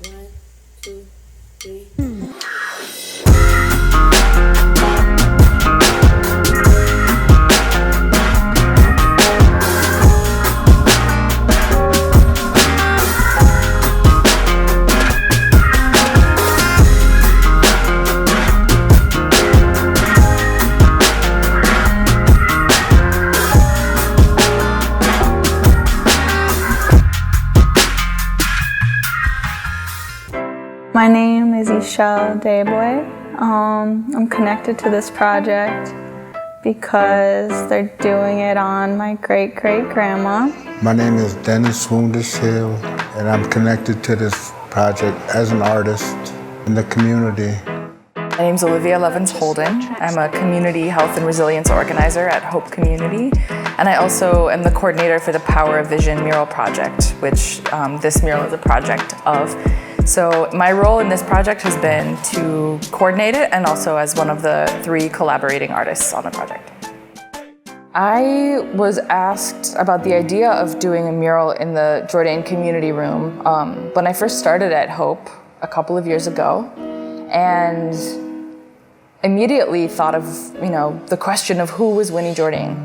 1, 2, 3. My name is Mural. I'm connected to this project because they're doing it on my great-great-grandma. My name is Dennis Woundishill, and I'm connected to this project as an artist in the community. My name is Olivia Levins Holden. I'm a community health and resilience organizer at Hope Community, and I also am the coordinator for the Power of Vision Mural project, which this mural is a project of. So my role in this project has been to coordinate it and also as one of the 3 collaborating artists on the project. I was asked about the idea of doing a mural in the Jourdain community room when I first started at Hope a couple of years ago, and immediately thought of, the question of who was Winnie Jourdain.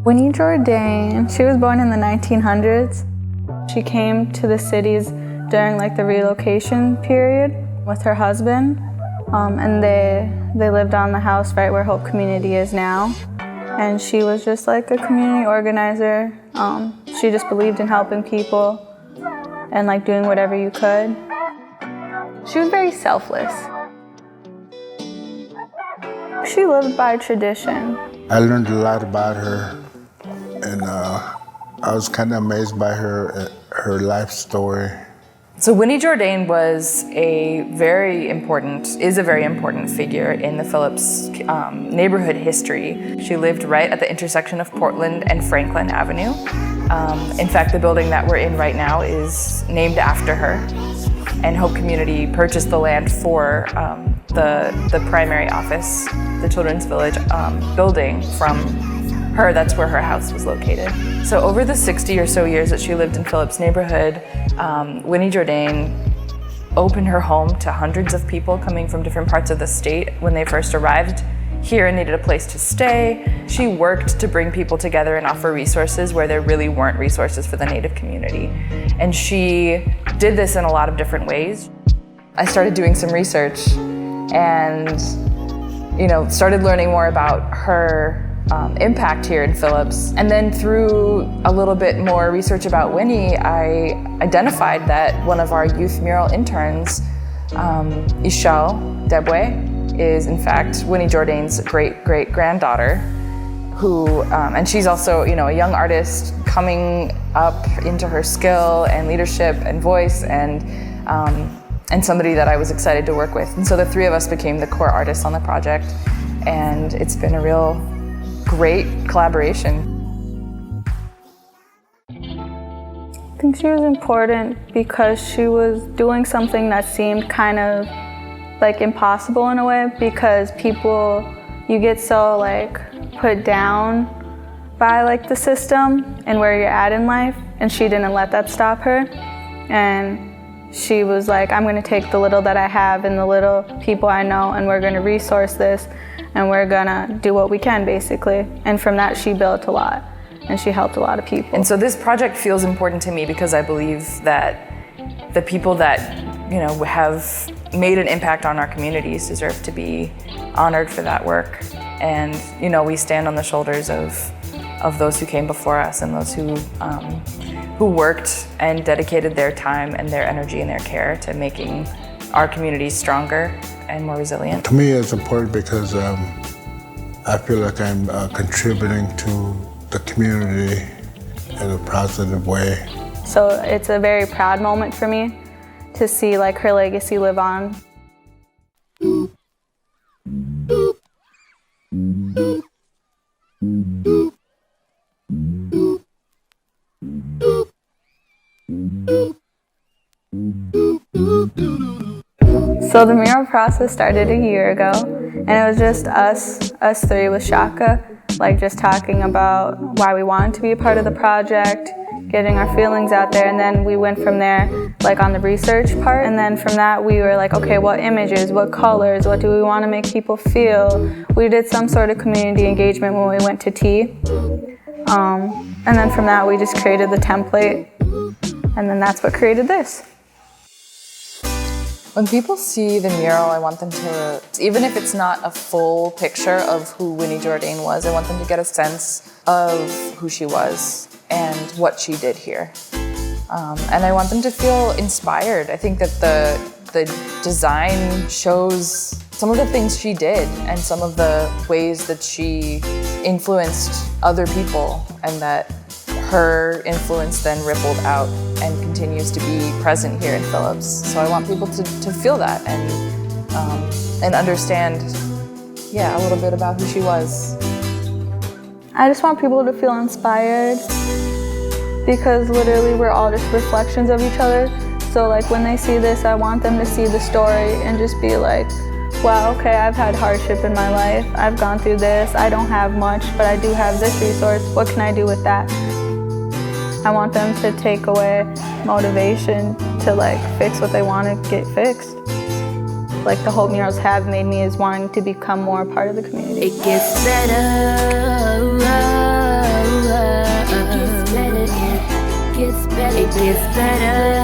Winnie Jourdain, she was born in the 1900s. She came to the cities during the relocation period with her husband, and they lived on the house right where Hope Community is now. And she was just a community organizer. She just believed in helping people and doing whatever you could. She was very selfless. She lived by tradition. I learned a lot about her, and I was kind of amazed by her life story. So Winnie Jourdain is a very important figure in the Phillips neighborhood history. She lived right at the intersection of Portland and Franklin Avenue. In fact, the building that we're in right now is named after her. And Hope Community purchased the land for the primary office, the Children's Village building from her. That's where her house was located. So over the 60 or so years that she lived in Phillips neighborhood, Winnie Jourdain opened her home to hundreds of people coming from different parts of the state when they first arrived here and needed a place to stay. She worked to bring people together and offer resources where there really weren't resources for the Native community. And she did this in a lot of different ways. I started doing some research and started learning more about her impact here in Phillips. And then through a little bit more research about Winnie, I identified that one of our youth mural interns, Ishel Debwe, is in fact Winnie Jourdain's great-great-granddaughter, who, and she's also, a young artist coming up into her skill and leadership and voice, and somebody that I was excited to work with. And so the 3 of us became the core artists on the project, and it's been a real great collaboration. I think she was important because she was doing something that seemed kind of impossible in a way, because you get so put down by the system and where you're at in life, and she didn't let that stop her. And she was I'm going to take the little that I have and the little people I know, and we're going to resource this, and we're going to do what we can, basically. And from that, she built a lot, and she helped a lot of people. And so this project feels important to me because I believe that the people that have made an impact on our communities deserve to be honored for that work. And we stand on the shoulders of those who came before us and those who worked and dedicated their time and their energy and their care to making our communities stronger and more resilient. To me, it's important because I feel like I'm contributing to the community in a positive way. So it's a very proud moment for me to see her legacy live on. So the mural process started a year ago, and it was just us 3 with Shaka, just talking about why we wanted to be a part of the project, getting our feelings out there. And then we went from there, like on the research part. And then from that, we were like, okay, what images, what colors, what do we want to make people feel? We did some sort of community engagement when we went to tea. And then from that, we just created the template. And then that's what created this. When people see the mural, I want them to, even if it's not a full picture of who Winnie Jourdain was, I want them to get a sense of who she was and what she did here. And I want them to feel inspired. I think that the design shows some of the things she did and some of the ways that she influenced other people, and that her influence then rippled out and continues to be present here in Phillips. So I want people to feel that and understand, a little bit about who she was. I just want people to feel inspired, because literally we're all just reflections of each other. So like when they see this, I want them to see the story and just be like, wow, okay, I've had hardship in my life. I've gone through this. I don't have much, but I do have this resource. What can I do with that? I want them to take away motivation to like fix what they want to get fixed. Like the Hope murals have made me is wanting to become more a part of the community. It gets better. It gets better. It gets better.